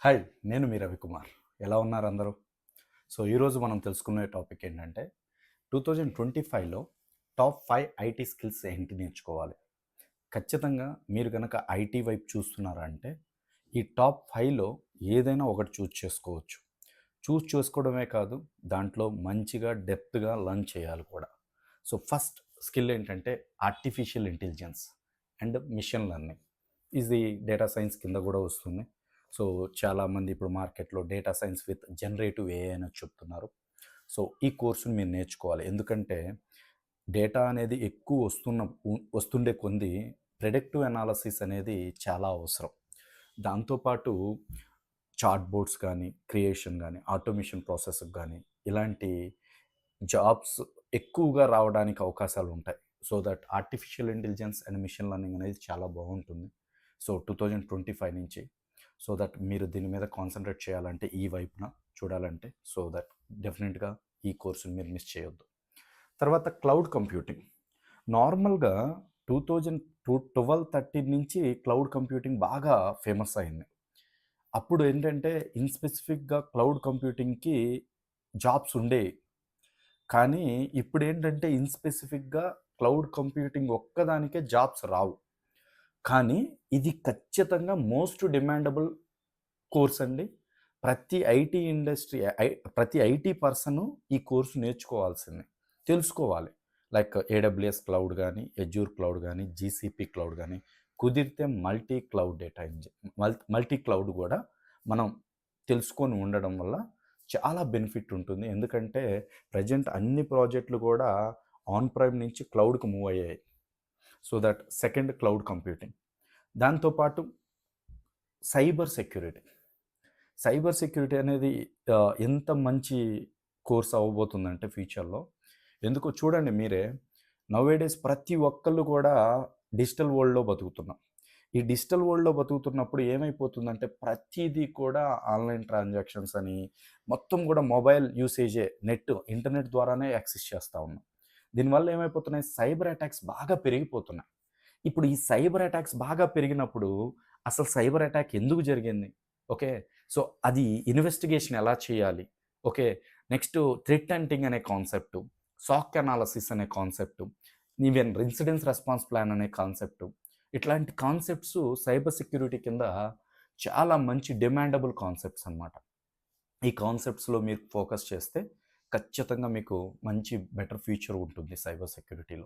Hi, నేను మీ రవికుమార్. ఎలా ఉన్నారు అందరూ? ఈరోజు మనం తెలుసుకునే టాపిక్ ఏంటంటే 2025లో టాప్ 5 ఐటీ స్కిల్స్ ఏంటి నేర్చుకోవాలి. ఖచ్చితంగా మీరు గనక ఐటీ వైపు చూస్తున్నారంటే ఈ టాప్ 5లో ఏదైనా ఒకటి చూజ్ చేసుకోవచ్చు. చూజ్ చేసుకోవడమే కాదు, దాంట్లో మంచిగా డెప్త్‌గా లర్న్ చేయాలి కూడా. ఫస్ట్ స్కిల్ ఏంటంటే artificial intelligence and machine learning. ఇది డేటా సైన్స్ కింద కూడా వస్తుంది. సో చాలామంది ఇప్పుడు మార్కెట్లో data science with generative AI అని చెప్తున్నారు. ఈ కోర్సుని మీరు నేర్చుకోవాలి. ఎందుకంటే డేటా అనేది ఎక్కువ వస్తుండే కొంది ప్రెడిక్టివ్ అనాలసిస్ అనేది చాలా అవసరం. దాంతోపాటు చాట్ బోర్డ్స్ కానీ, క్రియేషన్ కానీ, ఆటోమేషన్ ప్రాసెస్‌కి కానీ ఇలాంటి జాబ్స్ ఎక్కువగా రావడానికి అవకాశాలు ఉంటాయి. So that artificial intelligence and machine learning అనేది చాలా బాగుంటుంది. 2025 నుంచి సో దట్ మీరు దీని మీద కాన్సంట్రేట్ చేయాలంటే ఈ వైపున చూడాలంటే సో దట్ డెఫినెట్గా ఈ కోర్సుని మీరు మిస్ చేయొద్దు. తర్వాత క్లౌడ్ కంప్యూటింగ్. నార్మల్గా 2012-13 నుంచి క్లౌడ్ కంప్యూటింగ్ బాగా ఫేమస్ అయింది. అప్పుడు ఏంటంటే స్పెసిఫిక్గా క్లౌడ్ కంప్యూటింగ్కి జాబ్స్ ఉండేవి. కానీ ఇప్పుడేంటంటే స్పెసిఫిక్గా క్లౌడ్ కంప్యూటింగ్ ఒక్కదానికే జాబ్స్ రావు. కానీ ఇది ఖచ్చితంగా మోస్ట్ డిమాండబుల్ కోర్స్ అండి. ప్రతి ఐటీ పర్సను ఈ కోర్సు నేర్చుకోవాల్సిందే. తెలుసుకోవాలి. లైక్ ఏడబ్ల్యూఎస్ క్లౌడ్ గానీ, ఎజ్యూర్ క్లౌడ్ గానీ, జీసీపీ క్లౌడ్ గానీ, కుదిరితే మల్టీ క్లౌడ్ కూడా మనం తెలుసుకొని ఉండడం వల్ల చాలా బెనిఫిట్ ఉంటుంది. ఎందుకంటే ప్రెజెంట్ అన్ని ప్రాజెక్టులు కూడా ఆన్ ప్రైమ్ నుంచి క్లౌడ్‌కి మూవ్ అయ్యాయి. So that second cloud computing. దాంతోపాటు సైబర్ సెక్యూరిటీ. సైబర్ సెక్యూరిటీ అనేది ఎంత మంచి కోర్స్ అవ్వబోతుందంటే ఫ్యూచర్‌లో, ఎందుకో చూడండి మీరే. నౌఏడేస్ ప్రతి ఒక్కళ్ళు కూడా డిజిటల్ వరల్డ్‌లో బతుకుతున్నాం. ఈ డిజిటల్ వరల్డ్‌లో బతుకుతున్నప్పుడు ఏమైపోతుందంటే ప్రతీదీ కూడా ఆన్‌లైన్ ట్రాన్సాక్షన్స్ అని మొత్తం కూడా మొబైల్ యూసేజే, ఇంటర్నెట్ ద్వారానే యాక్సెస్ చేస్తా ఉన్నాం. దీనివల్ల ఏమైపోతున్నాయి, సైబర్ అటాక్స్ బాగా పెరిగిపోతున్నాయి. ఇప్పుడు ఈ సైబర్ అటాక్స్ బాగా పెరిగినప్పుడు అసలు సైబర్ అటాక్ ఎందుకు జరిగింది? ఓకే. సో, అది ఇన్వెస్టిగేషన్ ఎలా చేయాలి? ఓకే. నెక్స్ట్ థ్రెట్ హంటింగ్ అనే కాన్సెప్టు, సాక్ అనాలిసిస్ అనే concept, even incidence response plan అనే కాన్సెప్టు. ఇట్లాంటి కాన్సెప్ట్స్ సైబర్ సెక్యూరిటీ కింద చాలా మంచి డిమాండబుల్ కాన్సెప్ట్స్ అనమాట. ఈ కాన్సెప్ట్స్‌లో మీరు ఫోకస్ చేస్తే ఖచ్చితంగా మీకు మంచి బెటర్ ఫ్యూచర్ ఉంటుంది సైబర్ సెక్యూరిటీలో.